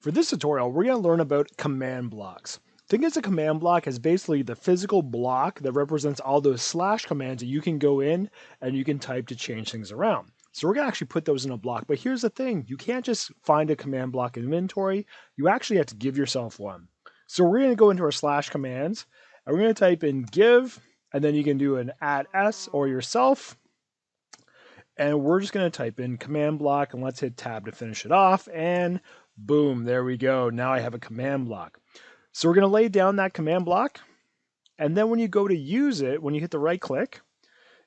For this tutorial, we're going to learn about command blocks. Think as a command block as basically the physical block that represents all those slash commands that you can go in and you can type to change things around. So we're going to actually put those in a block. But here's the thing, you can't just find a command block in inventory. You actually have to give yourself one. So we're going to go into our slash commands and we're going to type in give, and then you can do an @s or yourself. And we're just going to type in command block and let's hit tab to finish it off. And boom, there we go. Now I have a command block. So we're going to lay down that command block. And then when you go to use it, when you hit the right click,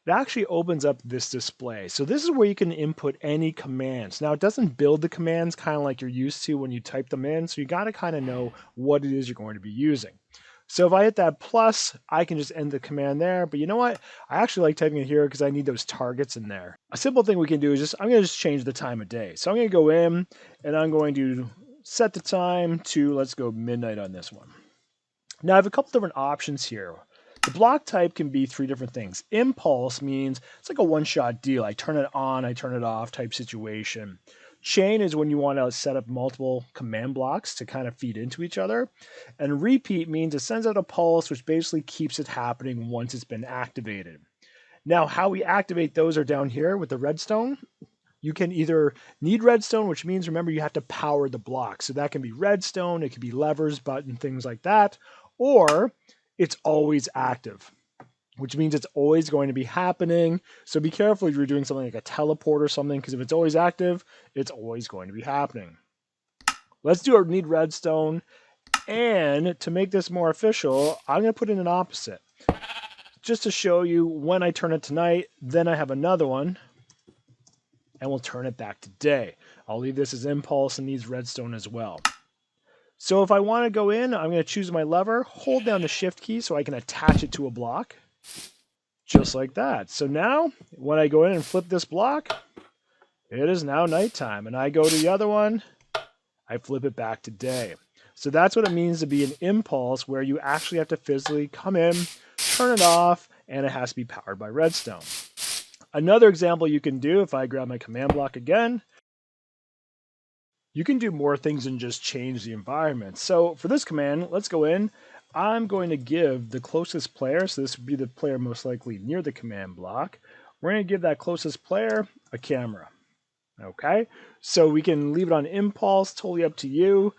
it actually opens up this display. So this is where you can input any commands. Now it doesn't build the commands kind of like you're used to when you type them in. So you got to kind of know what it is you're going to be using. So if I hit that plus, I can just end the command there. But you know what? I actually like typing it here because I need those targets in there. A simple thing we can do is I'm going to just change the time of day. So I'm going to go in and I'm going to set the time to, let's go midnight on this one. Now I have a couple different options here. The block type can be three different things. Impulse means it's like a one-shot deal. I turn it on, I turn it off type situation. Chain is when you want to set up multiple command blocks to kind of feed into each other. And repeat means it sends out a pulse, which basically keeps it happening once it's been activated. Now, how we activate those are down here with the redstone. You can either need redstone, which means, remember, you have to power the block. So that can be redstone, it could be levers, button, things like that. Or it's always active, which means it's always going to be happening. So be careful if you're doing something like a teleport or something, because if it's always active, it's always going to be happening. Let's do our need redstone. And to make this more official, I'm going to put in an opposite. Just to show you when I turn it to night, then I have another one, and we'll turn it back to day. I'll leave this as impulse and needs redstone as well. So if I want to go in, I'm going to choose my lever, hold down the shift key so I can attach it to a block. Just like that. So now, when I go in and flip this block, it is now nighttime. And I go to the other one, I flip it back to day. So that's what it means to be an impulse, where you actually have to physically come in, turn it off, and it has to be powered by redstone. Another example you can do, if I grab my command block again, you can do more things than just change the environment. So for this command, let's go in. I'm going to give the closest player, so this would be the player most likely near the command block. We're going to give that closest player a camera. Okay, so we can leave it on impulse, totally up to you.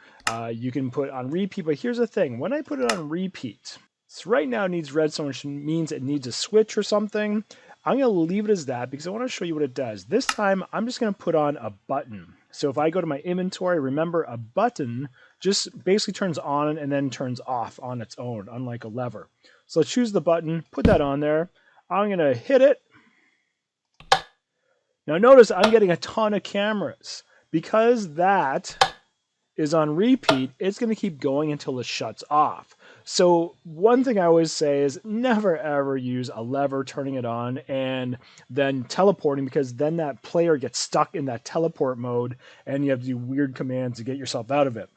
You can put on repeat, but here's the thing. When I put it on repeat, so right now it needs redstone, which means it needs a switch or something. I'm going to leave it as that because I want to show you what it does. This time, I'm just going to put on a button. So if I go to my inventory, remember a button just basically turns on and then turns off on its own, unlike a lever. So let's choose the button, put that on there. I'm going to hit it. Now notice I'm getting a ton of cameras. Because that is on repeat, it's going to keep going until it shuts off. So one thing I always say is never ever use a lever turning it on and then teleporting, because then that player gets stuck in that teleport mode and you have to do weird commands to get yourself out of it.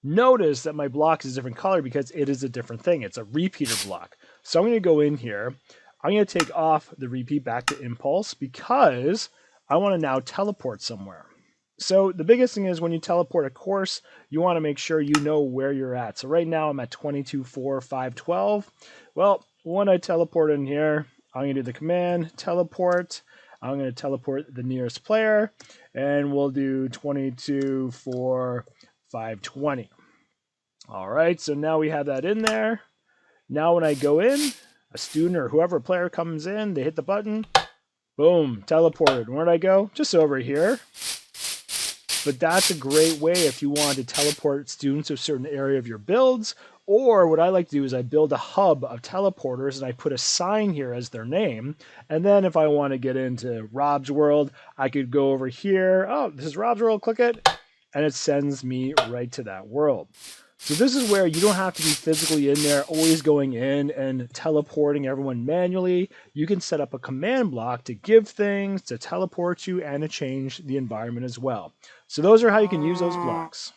Notice that my block is a different color because it is a different thing. It's a repeater block. So I'm going to go in here. I'm going to take off the repeat back to impulse because I want to now teleport somewhere. So the biggest thing is when you teleport a course, you want to make sure you know where you're at. So right now I'm at 22.4.512. Well, when I teleport in here, I'm going to do the command teleport. I'm going to teleport the nearest player, and we'll do 22.4.520. All right, so now we have that in there. Now when I go in, a student or whoever player comes in, they hit the button, boom, teleported. Where'd I go? Just over here. But that's a great way if you want to teleport students to a certain area of your builds. Or what I like to do is I build a hub of teleporters and I put a sign here as their name. And then if I want to get into Rob's world, I could go over here. Oh, this is Rob's world, click it. And it sends me right to that world. So this is where you don't have to be physically in there, always going in and teleporting everyone manually. You can set up a command block to give things, to teleport you, and to change the environment as well. So those are how you can use those blocks.